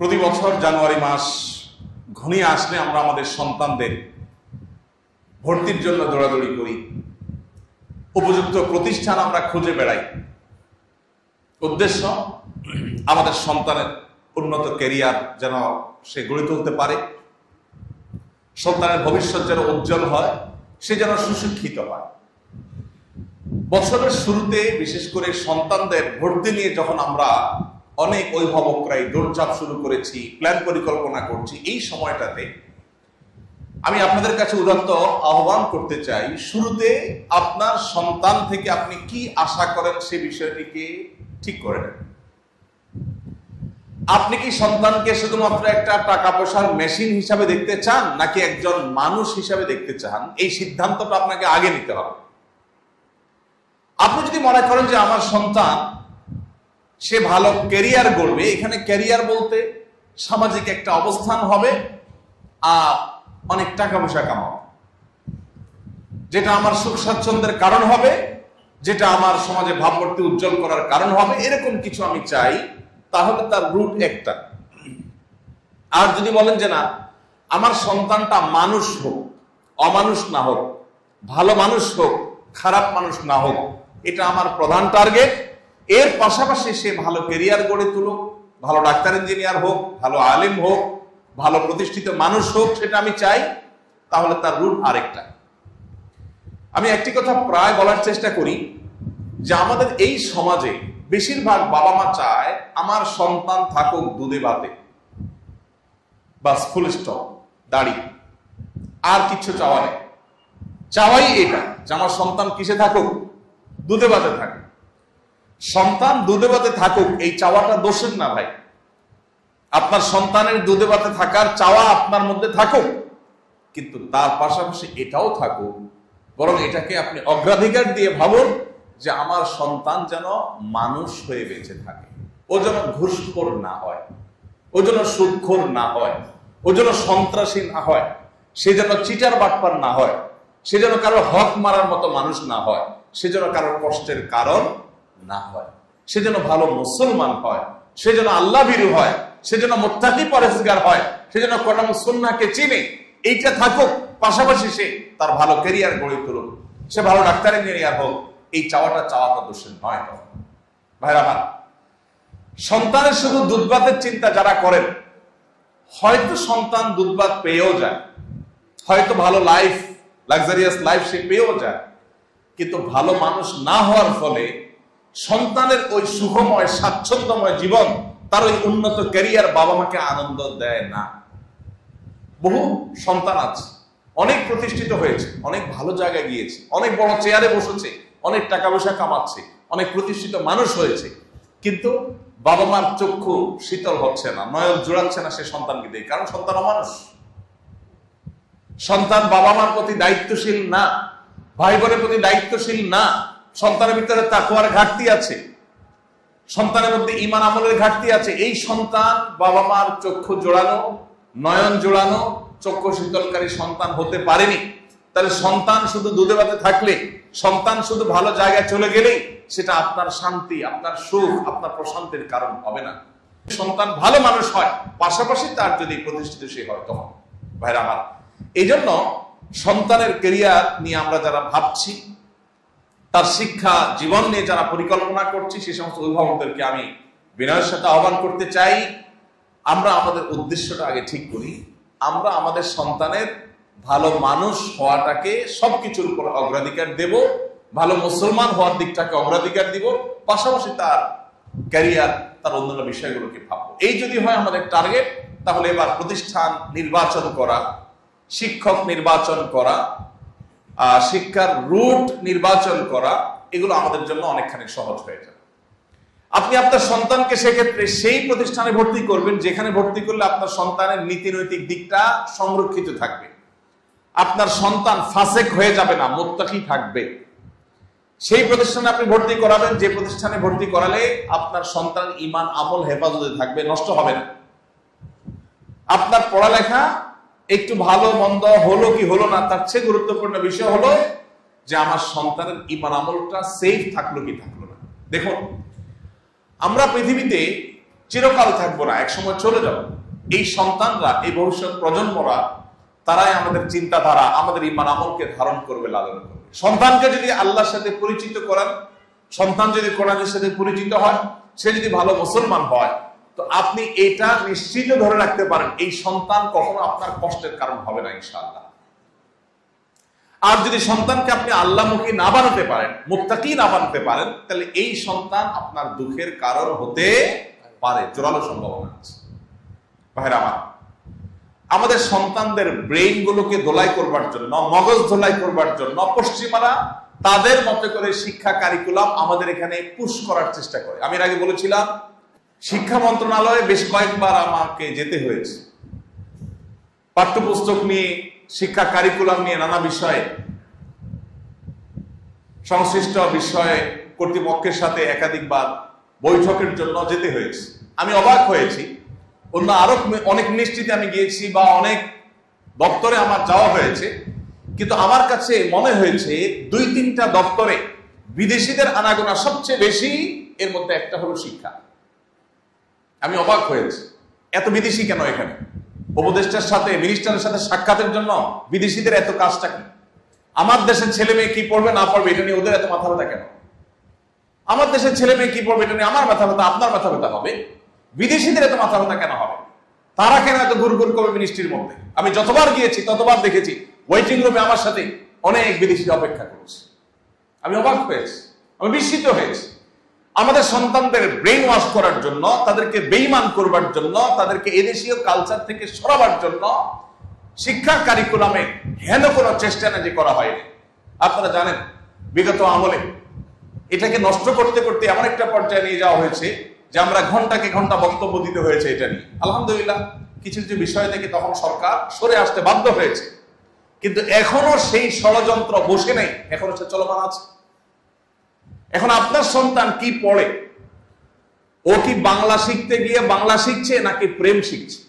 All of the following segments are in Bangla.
প্রতি বছর জানুয়ারি মাস ঘনিয়ে আসলে আমরা আমাদের সন্তানদের ভর্তির জন্য দৌড়াদৌড়ি করি, উপযুক্ত প্রতিষ্ঠান আমরা খুঁজে বেড়াই। উদ্দেশ্য আমাদের সন্তানের উন্নত ক্যারিয়ার যেন সে গড়ে তুলতে পারে, সন্তানের ভবিষ্যৎ যেন উজ্জ্বল হয়, সে যেন সুশিক্ষিত হয়। বছরের শুরুতে বিশেষ করে সন্তানদের ভর্তি নিয়ে যখন আমরা অনেক অভিভাবকরাই দৌড়ঝাঁপ শুরু করেছি, প্ল্যান পরিকল্পনা করছি, এই সময়টাতে আমি আপনাদের কাছে উদাত্ত আহ্বান করতে চাই, শুরুতে আপনার সন্তান থেকে আপনি কি আশা করেন সে বিষয়টিকে ঠিক করে নেন। আপনি কি সন্তানকে শুধুমাত্র একটা টাকা পয়সার মেশিন হিসাবে দেখতে চান, নাকি একজন মানুষ হিসাবে দেখতে চান? এই সিদ্ধান্তটা আপনাকে আগে নিতে হবে। আপনি যদি মনে করেন যে আমার সন্তান সে ভালো ক্যারিয়ার গড়বে, এখানে ক্যারিয়ার বলতে সামাজিক একটা অবস্থান হবে আর অনেক টাকা পয়সা কামাবো, যেটা আমার সুখ স্বাচ্ছন্দ্যের কারণ হবে, যেটা আমার সমাজে ভাবমূর্তি উজ্জ্বল করার কারণ হবে, এরকম কিছু আমি চাই, তাহলে তার রুট একটা। আর যদি বলেন যে না, আমার সন্তানটা মানুষ হোক, অমানুষ না হোক, ভালো মানুষ হোক, খারাপ মানুষ না হোক, এটা আমার প্রধান টার্গেট। এর পাশাপাশি সে ভালো ক্যারিয়ার গড়ে তুলুক, ভালো ডাক্তার ইঞ্জিনিয়ার হোক, ভালো আলেম হোক, ভালো প্রতিষ্ঠিত মানুষ হোক, সেটা আমি চাই, তাহলে তার রুট আরেকটা। আমি একটি কথা প্রায় বলার চেষ্টা করি যে আমাদের এই সমাজে বেশিরভাগ বাবা মা চায় আমার সন্তান থাকুক দুধে ভাতে, বাস, ফুল স্টপ, দাড়ি, আর কিছু চাওয়া নেই। চাওয়াই এটা যে আমার সন্তান কিসে থাকুক? দুধে ভাতে থাকুক। সন্তান দুধে ভাতে থাকুক, এই চাওয়াটা দোষের না ভাই। আপনার সন্তানের দুধে ভাতে থাকার চাওয়া আপনার মধ্যে থাকুক, কিন্তু তার পাশাপাশি এটাও থাকুক, বরং এটাকে আপনি অগ্রাধিকার দিয়ে ভাবুন যে আমার সন্তান যেন মানুষ হয়ে বেঁচে থাকে। ও যেন ঘুষখোর না হয়, ও যেন সুদখোর না হয়, ও যেন সন্ত্রাসী না হয়, সে যেন চিটার বাটপার না হয়, সে যেন কারো হক মারার মতো মানুষ না হয়, সে যেন কারোর কষ্টের কারণ না হয়, সে যেন ভালো মুসলমান হয়, সে যেন আল্লাহ ভীরু হয়, সে যেন মুত্তাকি পরহেজগার হয়, সে যেন কোরআন সুন্নাহকে চিনে। এইটা থাকুক, পাশাপাশি সে তার ভালো ক্যারিয়ার গড়ে তুলুক, সে ভালো ডাক্তার ইঞ্জিনিয়ার হোক। এই চাওয়াটা দোষের নয়। ভাইরা আমার, সন্তানের শুধু দুধভাতের চিন্তা যারা করেন, হয়তো সন্তান দুধভাত পেয়েও যায়, হয়তো ভালো লাইফ, লাক্সারিয়াস লাইফ সে পেয়েও যায়, কিন্তু ভালো মানুষ না হওয়ার ফলে সন্তানের ওই সুখময় স্বাচ্ছন্দ্যময় জীবন, তার ওই উন্নত ক্যারিয়ার বাবা মাকে আনন্দ দেয় না। বহু সন্তান আছে, অনেক প্রতিষ্ঠিত হয়েছে, অনেক ভালো জায়গায় গিয়েছে, অনেক বড় চেয়ারে বসেছে, অনেক টাকা পয়সা কামাচ্ছে, অনেক প্রতিষ্ঠিত মানুষ হয়েছে, কিন্তু বাবা মার চক্ষু শীতল হচ্ছে না, নয়ন জোড়াচ্ছে না সে সন্তানকে দিয়ে। কারণ সন্তান অমানুষ, সন্তান বাবা মার প্রতি দায়িত্বশীল না, ভাই বোনের প্রতি দায়িত্বশীল না, সন্তানের ভিতরে তাকওয়ার ঘাটতি আছে, সন্তানের মধ্যে ঈমান আমলের ঘাটতি আছে। এই সন্তান বাবা মার চক্ষু জোড়ানো, নয়ন জোড়ানো, চক্ষু শীতলকারী সন্তান হতে পারেনি। তাহলে সন্তান শুধু দুধে ভাতে থাকলে, সন্তান শুধু ভালো জায়গায় চলে গেলেই সেটা আপনার শান্তি, আপনার সুখ, আপনার প্রশান্তির কারণ হবে না। সন্তান ভালো মানুষ হয়, পাশাপাশি তার যদি প্রতিষ্ঠিত সে হয় তখন। ভাইরা আমার, এই জন্য সন্তানের ক্যারিয়ার নিয়ে আমরা যারা ভাবছি, তার শিক্ষা জীবন নিয়ে যারা পরিকল্পনা করছি, সে সমস্ত অভিভাবকদেরকে আমি বিনয়ের সাথে আহ্বান করতে চাই, আমরা আমাদের উদ্দেশ্যটা আগে ঠিক করি। আমরা আমাদের সন্তানের ভালো মানুষ হওয়াটাকে সবকিছুর উপর অগ্রাধিকার দেব, ভালো মুসলমান হওয়ার দিকটাকে অগ্রাধিকার দিব, পাশাপাশি তার ক্যারিয়ার, তার অন্যান্য বিষয়গুলোকে ভাববো। এই যদি হয় আমাদের টার্গেট, তাহলে এবার প্রতিষ্ঠান নির্বাচন করা, শিক্ষক নির্বাচন করা, শিক্ষার রুট নির্বাচন করা, এগুলো আমাদের জন্য অনেকখানি সহজ হয়ে যাবে। আপনি আপনার সন্তানকে সেক্ষেত্রে সেই প্রতিষ্ঠানে ভর্তি করবেন যেখানে ভর্তি করলে আপনার সন্তানের নীতি নৈতিক দিকটা সংরক্ষিত থাকবে, আপনার সন্তান ফাসেক হয়ে যাবে না, মুত্তাকি থাকবে। সেই প্রতিষ্ঠানে আপনি ভর্তি করাবেন যে প্রতিষ্ঠানে ভর্তি করালে আপনার সন্তান ঈমান আমল হেফাজতে থাকবে, নষ্ট হবে না। আপনার পড়ালেখা একটু ভালো মন্দ হলো কি হলো না, তার চেয়ে গুরুত্বপূর্ণ বিষয় হলো যে আমার সন্তানের ঈমান আমলটা সেফ থাকলো কি থাকলো না। দেখুন, আমরা পৃথিবীতে চিরকাল থাকবো না, একসময় চলে যাব। এই সন্তানরা, এই ভবিষ্যৎ প্রজন্মরা, তারাই আমাদের চিন্তাধারা, আমাদের ঈমান আমলকে ধারণ করবে, লালন করবে। সন্তানকে যদি আল্লাহর সাথে পরিচিত করেন, সন্তান যদি কোরআনের সাথে পরিচিত হয়, সে যদি ভালো মুসলমান হয়, তো আপনি এটা নিশ্চিত ধরে রাখতে পারেন, এই সন্তান কখনো আপনার কষ্টের কারণ হবে না ইনশাআল্লাহ। আর যদি সন্তানকে আপনি আল্লাহমুখী না বানাতে পারেন, মুত্তাকি না বানাতে পারেন, তাহলে এই সন্তান আপনার দুঃখের কারণ হতে পারে, জোরালো সম্ভাবনা আছে। ভাইরা আমার, আমাদের সন্তানদের ব্রেইন গুলোকে ধোলাই করবার জন্য, মগজ ধোলাই করবার জন্য পশ্চিমারা তাদের মতো করে শিক্ষা কারিকুলাম আমাদের এখানে পুশ করার চেষ্টা করে। আমি এর আগে বলেছিলাম, শিক্ষা মন্ত্রণালয়ে বেশ কয়েকবার আমাকে যেতে হয়েছে, পাঠ্যপুস্তক নিয়ে, শিক্ষা কারিকুলাম নিয়ে, নানা বিষয়ে, সংশ্লিষ্ট বিষয়ে কর্তৃপক্ষের সাথে একাধিকবার বৈঠকের জন্য যেতে হয়েছে। আমি অবাক হয়েছি, অন্য আরো অনেক মিনিস্ট্রিতে আমি গিয়েছি বা অনেক দপ্তরে আমার যাওয়া হয়েছে, কিন্তু আমার কাছে মনে হয়েছে 2-3টা দপ্তরে বিদেশিদের আনাগোনা সবচেয়ে বেশি, এর মধ্যে একটা হলো শিক্ষা। আমি অবাক হয়েছি, এত বিদেশি কেন এখানে? উপদেষ্টার সাথে, মিনিস্টারের সাথে সাক্ষাতের জন্য বিদেশিদের এত কাজটা কি? আমার দেশের ছেলে মেয়ে কি পড়বে না পড়বে এটা নিয়ে ওদের এত মাথা ব্যথা কেন? আমার দেশের ছেলে মেয়ে কি পড়বে এটা নিয়ে আমার মাথা ব্যথা, আপনার মাথা ব্যথা হবে, বিদেশিদের এত মাথা ব্যথা কেন হবে? তারা কেন এত ঘুরঘুর করবে মিনিস্ট্রির মধ্যে? আমি যতবার গিয়েছি ততবার দেখেছি ওয়েটিং রুমে আমার সাথে অনেক বিদেশি অপেক্ষা করছে। আমি অবাক হয়েছি, আমি বিস্মিত হয়েছি। আমাদের সন্তানদের ব্রেইন ওয়াশ করার জন্য, তাদেরকে বেঈমান করবার জন্য, তাদেরকে এদেশীয় কালচার থেকে সরাবার জন্য শিক্ষা কারিকুলামে হেন কোনো চেষ্টা না যে করা হয়নি। আপনারা জানেন, বিগত আমলে এটাকে নষ্ট করতে করতে এমন একটা পর্যায়ে নিয়ে যাওয়া হয়েছে যে আমরা ঘন্টাকে ঘন্টা বক্তব্য দিতে হয়েছে এটা নিয়ে। আলহামদুলিল্লাহ, কিছু কিছু বিষয় থেকে তখন সরকার সরে আসতে বাধ্য হয়েছে, কিন্তু এখনো সেই ষড়যন্ত্র বসে নেই, এখনো সে চলমান আছে। এখন আপনার সন্তান কি পড়ে, ও কি বাংলা শিখতে গিয়ে বাংলা শিখছে নাকি প্রেম শিখছে?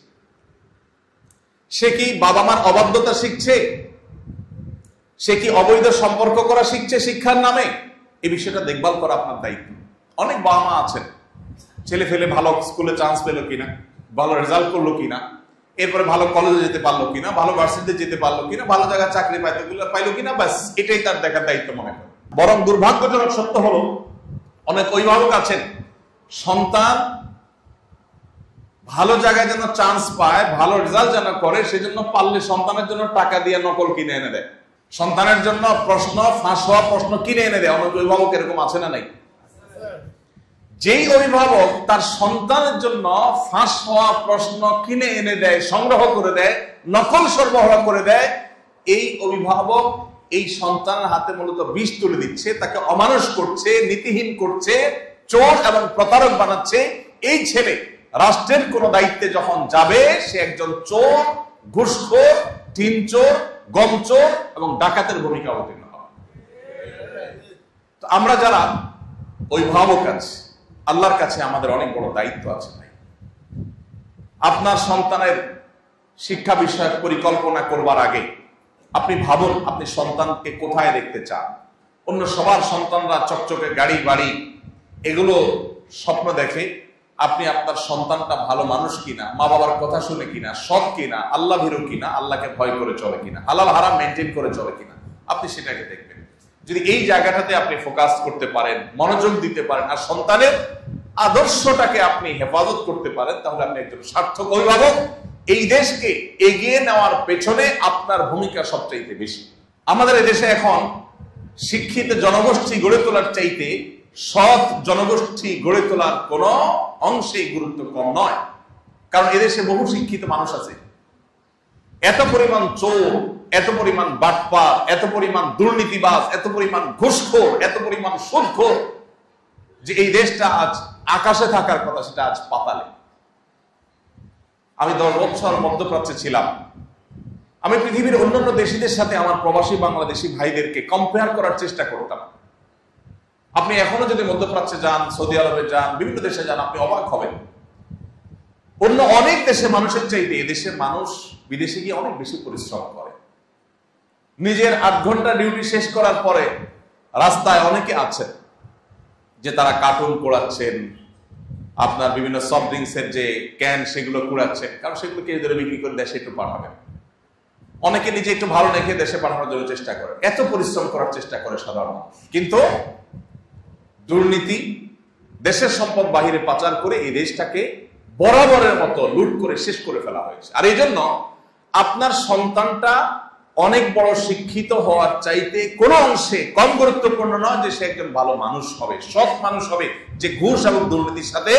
সে কি বাবা মার অবাধ্যতা শিখছে? সে কি অবৈধ সম্পর্ক করা শিখছে শিক্ষার নামে? এই বিষয়টা দেখভাল করা আপনার দায়িত্ব। অনেক বাবা মা আছেন, ছেলে ফেলে ভালো স্কুলে চান্স পেলো কিনা, ভালো রেজাল্ট করলো কিনা, এরপরে ভালো কলেজে যেতে পারলো কিনা, ভালো ভার্সিটিতে যেতে পারলো কিনা, ভালো জায়গায় চাকরি পাইলো কিনা, ব্যাস এটাই তার দেখার দায়িত্ব মনে করে। বরং দুর্ভাগ্যজনক সত্য হলো, অনেক অভিভাবক আছেন, সন্তান ভালো জায়গায় যেন চান্স পায়, ভালো রেজাল্ট যেন করে, সেজন্য পারলে সন্তানের জন্য টাকা দিয়ে নকল কিনে এনে দেয়, সন্তানের জন্য প্রশ্ন, ফাঁস হওয়া প্রশ্ন কিনে এনে দেয়। অনেক অভিভাবক এরকম আছে না নাই? যেই অভিভাবক তার সন্তানের জন্য ফাঁস হওয়া প্রশ্ন কিনে এনে দেয়, সংগ্রহ করে দেয়, নকল সরবরাহ করে দেয়, এই অভিভাবক এই সন্তানের হাতে মূলত বিষ তুলে দিচ্ছে, তাকে অমানুষ করছে, নীতিহীন করছে, চোর এবং প্রতারক বানাচ্ছে। এই ছেলে রাষ্ট্রের কোন দায়িত্বে যখন যাবে, সে একজন চোর, ঘুষখোর, টিন চোর, গম চোর এবং ডাকাতের ভূমিকা অবতীর্ণ হবে। আমরা যারা অভিভাবক আছি, আল্লাহর কাছে আমাদের অনেক বড় দায়িত্ব আছে। ভাই, আপনার সন্তানের শিক্ষা বিষয়ক পরিকল্পনা করবার আগে আপনি ভাবুন, আপনি সন্তানকে কোথায় দেখতে চান। অন্য সবার সন্তানরা চকচকে গাড়ি বাড়ি এগুলো স্বপ্ন দেখে, আপনি আপনার সন্তানটা ভালো মানুষ কিনা, মা বাবার কথা শুনে কিনা, সৎ কিনা, আল্লাহ ভীরু কিনা, আল্লাহকে ভয় করে চলে কিনা, হালাল হারাম মেনটেন করে চলে কিনা, আপনি সেটাকে দেখবেন। যদি এই জায়গাটাতে আপনি ফোকাস করতে পারেন, মনোযোগ দিতে পারেন, আর সন্তানের আদর্শটাকে আপনি হেফাজত করতে পারেন, তাহলে আপনি একজন সার্থক অভিভাবক। এই দেশকে এগিয়ে নেওয়ার পেছনে আপনার ভূমিকা সবচাইতে বেশি। আমাদের এদেশে এখন শিক্ষিত জনগোষ্ঠী গড়ে তোলার চাইতে সৎ জনগোষ্ঠী গড়ে তোলার কোন অংশেই গুরুত্ব কম নয়। কারণ এদেশে বহু শিক্ষিত মানুষ আছে, এত পরিমাণ চোর, এত পরিমাণ বাটপার, এত পরিমাণ দুর্নীতিবাজ, এত পরিমাণ ঘুষখোর, এত পরিমাণ সুদখোর, যে এই দেশটা আজ আকাশে থাকার কথা সেটা আজ পাতালে। আমি 10 বছর মধ্যপ্রাচ্যে ছিলাম। আমি পৃথিবীর অন্যান্য দেশীদের সাথে আমার প্রবাসী বাংলাদেশি ভাইদেরকে কম্পেয়ার করার চেষ্টা করতাম। আপনি এখনো যদি মধ্যপ্রাচ্যে যান, সৌদি আরবে যান, বিভিন্ন দেশে যান, আপনি অবাক হবেন। অন্য অনেক দেশের মানুষের চাইতে এদেশের মানুষ বিদেশে গিয়ে অনেক বেশি পরিশ্রম করে। নিজের 8 ঘন্টা ডিউটি শেষ করার পরে রাস্তায় অনেকে আছেন যে তারা কার্টুন পোড়াচ্ছেন, আপনার বিভিন্ন সফট ড্রিঙ্কস এর যে ক্যান সেগুলো কুড়াচ্ছেন, কারণ সেগুলোকে ধরে বিক্রি করে দেশে একটু পাঠাবেন। অনেকে নিজে একটু ভালো রেখে দেশে পাঠানোর জন্য চেষ্টা করে, এত পরিশ্রম করার চেষ্টা করে সাধারণ মানুষ, কিন্তু দুর্নীতি, দেশের সম্পদ বাহিরে পাচার করে এই দেশটাকে বরাবরের মতো লুট করে শেষ করে ফেলা হয়েছে। আর এই জন্য আপনার সন্তানটা অনেক বড় শিক্ষিত হওয়ার চাইতে কোনো অংশে কম গুরুত্বপূর্ণ নয় যে সে একজন ভালো মানুষ হবে, সৎ মানুষ হবে, যে ঘুষ এবং দুর্নীতির সাথে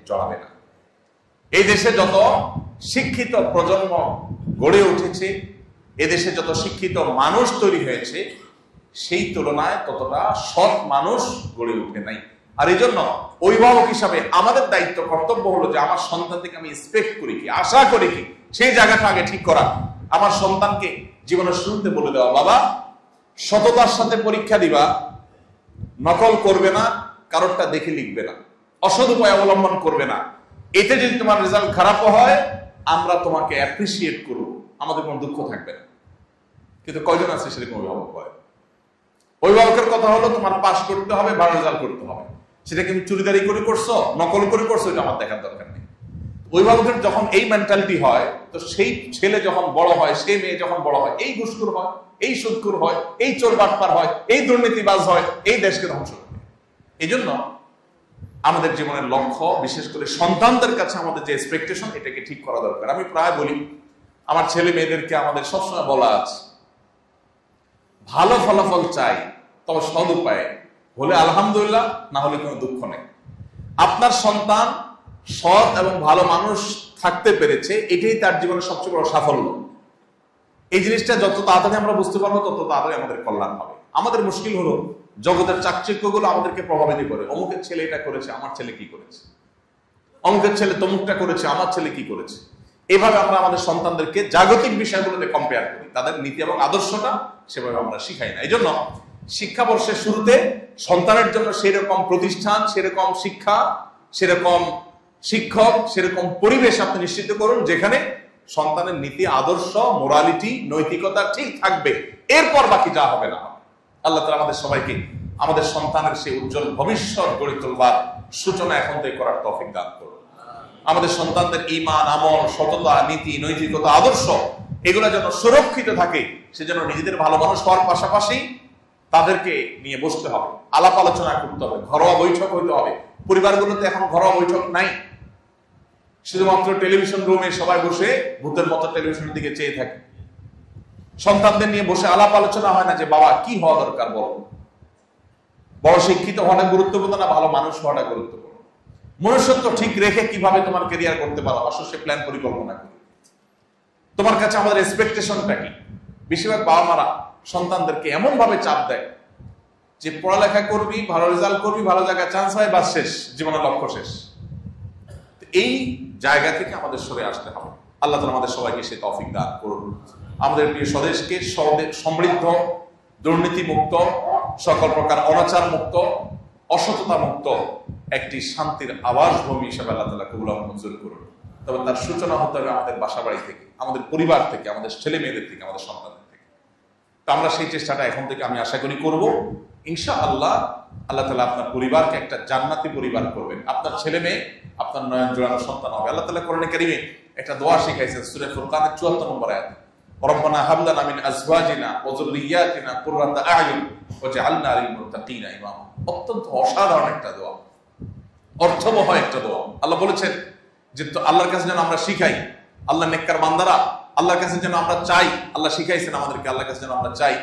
জড়াবে না। এই দেশে যত শিক্ষিত প্রজন্ম গড়ে উঠেছে, এদেশে যত শিক্ষিত মানুষ তৈরি হয়েছে, সেই তুলনায় ততটা সৎ মানুষ গড়ে উঠে নাই। আর এই জন্য অভিভাবক হিসাবে আমাদের দায়িত্ব, কর্তব্য হলো যে আমার সন্তান থেকে আমি এক্সপেক্ট করি কি, আশা করি কি, সেই জায়গাটা আগে ঠিক করা। আমার সন্তানকে জীবনের শুরুতে বলে দেওয়া, বাবা সততার সাথে পরীক্ষা দিবা, নকল করবে না, কারোরটা দেখে লিখবে না, অসৎ উপায় অবলম্বন করবে না। এতে যদি তোমার রেজাল্ট খারাপও হয়, আমরা তোমাকে অ্যাপ্রিসিয়েট করব, আমাদের কোনো দুঃখ থাকবে না। কিন্তু কয়জন আছে সেরকম অভিভাবক হয়? অভিভাবকের কথা হলো তোমার পাস করতে হবে, ভালো রেজাল্ট করতে হবে। সেটা কিন্তু চুরিদারি করে করছো, নকল করে করছো, এটা আমার দেখার দরকার নেই। অভিভাবকের যখন এই মেন্টালিটি হয়, তো সেই ছেলে যখন বড় হয়, সেই মেয়ে যখন বড় হয়, এই ঘুষখোর হয়, এই সুদখোর হয়, এই চোর বাটপার হয়, এই দুর্নীতিবাজ হয়, এই দেশকে ধ্বংস করে। এই জন্য আমাদের জীবনের লক্ষ্য, বিশেষ করে সন্তানদের কাছে আমাদের যে এক্সপেকটেশন, এটাকে ঠিক করা দরকার। আমি প্রায় বলি, আমার ছেলে মেয়েদেরকে আমাদের সবসময় বলা আছে, ভালো ফলাফল চাই, তবে সদ উপায়ে হলে আলহামদুলিল্লাহ, না হলে কোনো দুঃখ নেই। আপনার সন্তান সৎ এবং ভালো মানুষ থাকতে পেরেছে, এটাই তার জীবনের সবচেয়ে বড় সাফল্য। এই জিনিসটা যত তাড়াতাড়ি আমরা বুঝতে পারবো, তত তাড়াতাড়ি আমাদের কল্যাণ হবে। আমাদের মুশকিল হলো জগতের চাকচিক্যগুলো আমাদেরকে প্রভাবিত করে। অমুকের ছেলে এটা করেছে, আমার ছেলে কি করেছে, অমুকের ছেলে তমুকটা করেছে, আমার ছেলে কি করেছে। এভাবে আমরা আমাদের সন্তানদেরকে জাগতিক বিষয়গুলোতে কম্পেয়ার করি, তাদের নীতি এবং আদর্শটা সেভাবে আমরা শিখাই না। এই জন্য শিক্ষাবর্ষের শুরুতে সন্তানের জন্য সেরকম প্রতিষ্ঠান, সেরকম শিক্ষা, সেরকম শিক্ষক, সেরকম পরিবেশ আপনি নিশ্চিত করুন যেখানে সন্তানের নীতি, আদর্শ, মোরালিটি, নৈতিকতা ঠিক থাকবে। এরপর বাকি যা হবে না। আল্লাহ তাআলা আমাদের সবাইকে আমাদের সন্তানের সেই উজ্জ্বল ভবিষ্যৎ গড়ে তোলবার সূচনা এখন থেকে করার তৌফিক দান করুন। আমাদের সন্তানদের ঈমান, আমল, সততা, নীতি, নৈতিকতা, আদর্শ এগুলো যেন সুরক্ষিত থাকে, সেজন্য নিজেদের ভালো মানুষ হওয়ার পাশাপাশি তাদেরকে নিয়ে বসতে হবে, আলাপ আলোচনা করতে হবে, ঘরোয়া বৈঠক হইতে হবে। পরিবারগুলোতে এখন ঘরোয়া বৈঠক নাই, শুধুমাত্র টেলিভিশন রুমে সবাই বসে ভূতের মতো টেলিভিশনের দিকে চেয়ে থাকে। সন্তানদের নিয়ে বসে আলাপ আলোচনা হয় না যে বাবা কি হওয়া দরকার, বলো বড় শিক্ষিত হওয়াটা গুরুত্বপূর্ণ না ভালো মানুষ হওয়াটা গুরুত্বপূর্ণ। মনুষ্যত্ব ঠিক রেখে কিভাবে তোমার ক্যারিয়ার করতে পারো, আসলে সে প্ল্যান পরিকল্পনা করি। তোমার কাছে আমাদের এক্সপেকটেশনটা কি? বেশিরভাগ বাবা মারা সন্তানদেরকে এমন ভাবে চাপ দেয় যে পড়ালেখা করবি, ভালো রেজাল্ট করবি, ভালো জায়গায় চান্স হয়, বাস শেষ, জীবনের লক্ষ্য শেষ। এই জায়গা থেকে আমাদের সরে আসতে হবে। আল্লাহ তাআলা আমাদের সবাইকে সে তৌফিক দান করুন। আমাদের প্রিয় স্বদেশকে সমৃদ্ধ, দুর্নীতি মুক্ত, সকল প্রকার অনাচার মুক্ত, অসততা মুক্ত একটি শান্তির আবাসভূমি হিসেবে আল্লাহ তাআলা কবুল এবং মঞ্জুর করুন। তবে তার সূচনা হতে হবে আমাদের বাসা বাড়ি থেকে, আমাদের পরিবার থেকে, আমাদের ছেলে মেয়েদের থেকে, আমাদের সন্তানদের থেকে। তো আমরা সেই চেষ্টাটা এখন থেকে আমি আশা করি করব। ইনশাআল্লাহ আল্লাহ তাআলা আপনার পরিবারকে একটা জান্নাতি পরিবার করবেন। আপনার ছেলে মেয়ে আপনার নয়ন জোড়ানো সন্তান হবে। আল্লাহ তাআলা কোরআনে কারীমে একটা দোয়া শিখাইছেন, সূরা ফুরকানের 74 নম্বর আয়াত, রব্বানা হাব লানা মিন আজওয়াজিনা ওয়া যুররিয়াতিনা কুররাতা আ'ইউন ওয়াজআলনা লিল মুত্তাকিনা ইমামা। অত্যন্ত অসাধারণ একটা দোয়া, অর্থবহ একটা দোয়া। আল্লাহ বলেছেন যে আল্লাহর কাছে যেন আমরা শিখাই, আল্লাহ নেককার বান্দারা আল্লাহর কাছে যেন আমরা চাই, আল্লাহ শিখাইছেন আমাদেরকে আল্লাহর কাছে যেন আমরা চাই।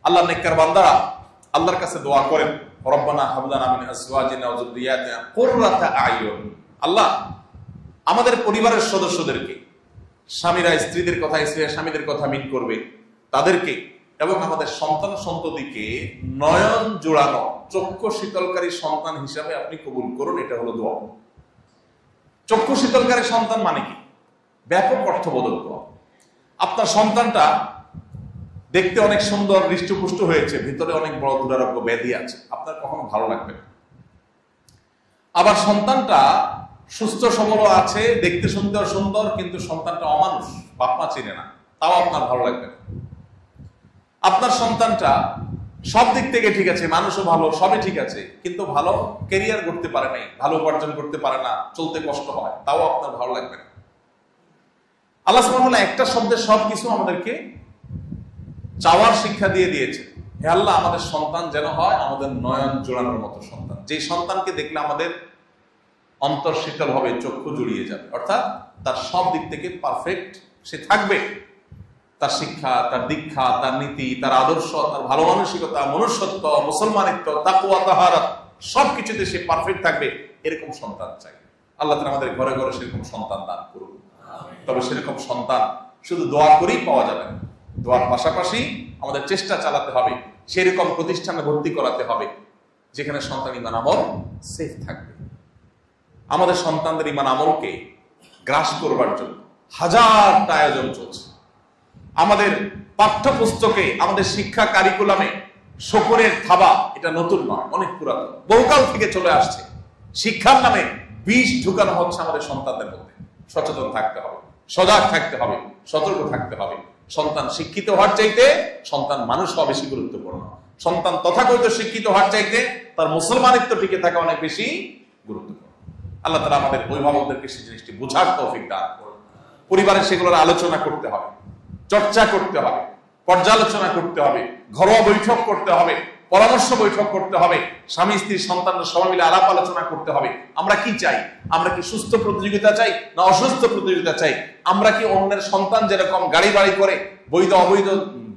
আল্লাহ নেককার বান্দারা আল্লাহর কাছে দোয়া করেন, রব্বানা হাব লানা মিন আজওয়াজিনা ওয়া যুররিয়াতিনা কুররাতা আ'ইউন। আল্লাহ আমাদের পরিবারের সদস্যদেরকে, স্বামীরা স্ত্রীদের কথা, স্ত্রীরা স্বামীদের কথা মিট করবে, তাদেরকে এবং আমাদের সন্তান সন্ততিকে নয়ন জোড়ানো, চক্ষু শীতলকারী সন্তান হিসাবে আপনি কবুল করুন। এটা হলো দোয়া। চক্ষু শীতলকারী সন্তান মানে কি? ব্যাপক অর্থবোধক দোয়া। আপনার সন্তানটা দেখতে অনেক সুন্দর, হৃষ্টপুষ্ট হয়েছে, ভিতরে অনেক বড় দুরারোগ্য ব্যাধি আছে, আপনার কখনো ভালো লাগবে না। আবার সন্তানটা সুস্থ সবল আছে, দেখতে সুন্দর সুন্দর, কিন্তু সন্তানটা অমানুষ, বাপ মা চিনে না, তাও আপনার ভালো লাগবে না। আপনার সন্তানটা সব দিক থেকে ঠিক আছে, মানুষও ভালো, সবই ঠিক আছে, কিন্তু ভালো ক্যারিয়ার করতে পারে নাই, ভালো উপার্জন করতে পারে না, চলতে কষ্ট হয়, তাও আপনার ভালো লাগবে না। আল্লাহ সুবহানাহু ওয়া তাআলা একটা শব্দে সবকিছু আমাদেরকে চাওয়ার শিক্ষা দিয়ে দিয়েছে। হে আল্লাহ, আমাদের সন্তান যেন হয় আমাদের নয়ন জোড়ানোর মতো সন্তান, যে সন্তানকে দেখলে আমাদের অন্তর শীতল হবে, চক্ষু জুড়িয়ে যাবে, অর্থাৎ তার সব দিক থেকে পারফেক্ট সে থাকবে। তার শিক্ষা, তার দীক্ষা, তার নীতি, তার আদর্শ, তার ভালো মানসিকতা, মনুষ্যত্ব, মুসলমানিত্ব, তাকওয়া, তাহারাত সবকিছুতে সে পারফেক্ট থাকবে, এরকম সন্তান চাই। আল্লাহ তাআলা আমাদের ঘরে ঘরে সেরকম সন্তান দান করুন। তবে সেরকম সন্তান শুধু দোয়া করেই পাওয়া যাবে না, দোয়ার পাশাপাশি আমাদের চেষ্টা চালাতে হবে, সেরকম প্রতিষ্ঠানে ভর্তি করাতে হবে যেখানে সন্তান ইমান আমল সেফ থাকবে। আমাদের সন্তানদের ইমান আমলকে গ্রাস করবার জন্য হাজারটা আয়োজন চলছে। আমাদের পাঠ্যপুস্তকে, আমাদের শিক্ষা কারিকুলামে শকরের থাবা এটা নতুন নয়, অনেক পুরাতন, বহুকাল থেকে চলে আসছে। শিক্ষার নামে বিষ ঢুকানো হচ্ছে আমাদের সন্তানদের মধ্যে। সচেতন থাকতে হবে, সজাগ থাকতে হবে, সতর্ক থাকতে হবে। সন্তান শিক্ষিত হওয়ার চাইতে সন্তান মানুষ হওয়া বেশি গুরুত্বপূর্ণ। সন্তান তথাকথিত শিক্ষিত হওয়ার চাইতে তার মুসলমানিত্ব টিকে থাকা অনেক বেশি গুরুত্বপূর্ণ। আল্লাহ তাআলা আমাদের অভিভাবকদেরকে সেই জিনিসটি বোঝার তৌফিক দান করুন। পরিবারে সেগুলোর আলোচনা করতে হবে, চর্চা করতে হবে, পর্যালোচনা করতে হবে, ঘরোয়া বৈঠক করতে হবে, পরামর্শ বৈঠক করতে হবে, স্বামী স্ত্রী সন্তানরা সবাই মিলে আলাপ আলোচনা করতে হবে। আমরা কি চাই? আমরা কি সুস্থ প্রতিযোগিতা চাই না অসুস্থ প্রতিযোগিতা চাই? আমরা কি অন্যের সন্তান যেরকম গাড়ি বাড়ি করে বৈধ অবৈধ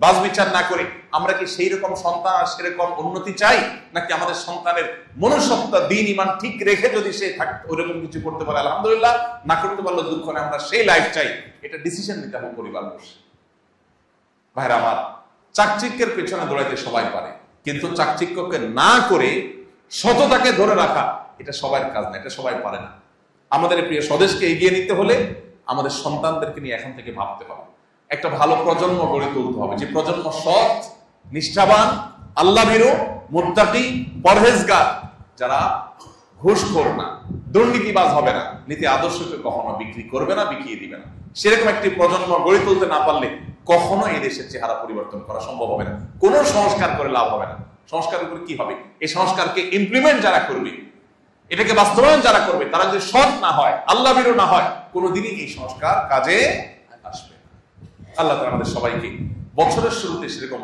বাছ বিচার না করে আমরা কি সেই রকম সন্তান আর সেরকম উন্নতি চাই, নাকি আমাদের সন্তানের মনুষ্যত্ব, দ্বীন, ঈমান ঠিক রেখে যদি সে ওইরকম কিছু করতে পারে আলহামদুলিল্লাহ, না করতে পারলে দুঃখ নেই, আমরা সেই লাইফ চাই। এটা ডিসিশন নিতে হবে পরিবার বসে। ভাইরা আমার, চাকচিক্যের পেছনে দৌড়াইতে সবাই পারে, কিন্তু চাকচিক্যকে না করে সততাকে ধরে রাখা এটা সবার কাজ না, এটা সবাই পারে না। আমাদের প্রিয় স্বদেশকে এগিয়ে নিতে হলে আমাদের সন্তানদেরকে নিয়ে এখন থেকে ভাবতে হবে। একটা ভালো প্রজন্ম গড়ে তুলতে হবে, যে প্রজন্ম সৎ, নিষ্ঠাবান, আল্লাহভীরু, মুত্তাকি, পরহেজগার, যারা ঘুষখোর না, দুর্নীতিবাজ হবে না, নীতি আদর্শকে কখনো বিক্রি করবে না, বিকিয়ে দিবে না। সেরকম একটি প্রজন্ম গড়ে তুলতে না পারলে কখনো এই দেশের চেহারা পরিবর্তন করা সম্ভব হবে না। কোনো সংস্কার করে লাভ হবে না। সংস্কার করে কি হবে? এই সংস্কারকে ইমপ্লিমেন্ট যারা করবে, এটাকে বাস্তবায়ন যারা করবে, তারা যদি সৎ না হয়, আল্লাহভীরু না হয়, কোনোদিনই এই সংস্কার কাজে আসবে। আল্লাহ তাআলা আমাদের সবাইকে বছরের শুরুতে সেরকম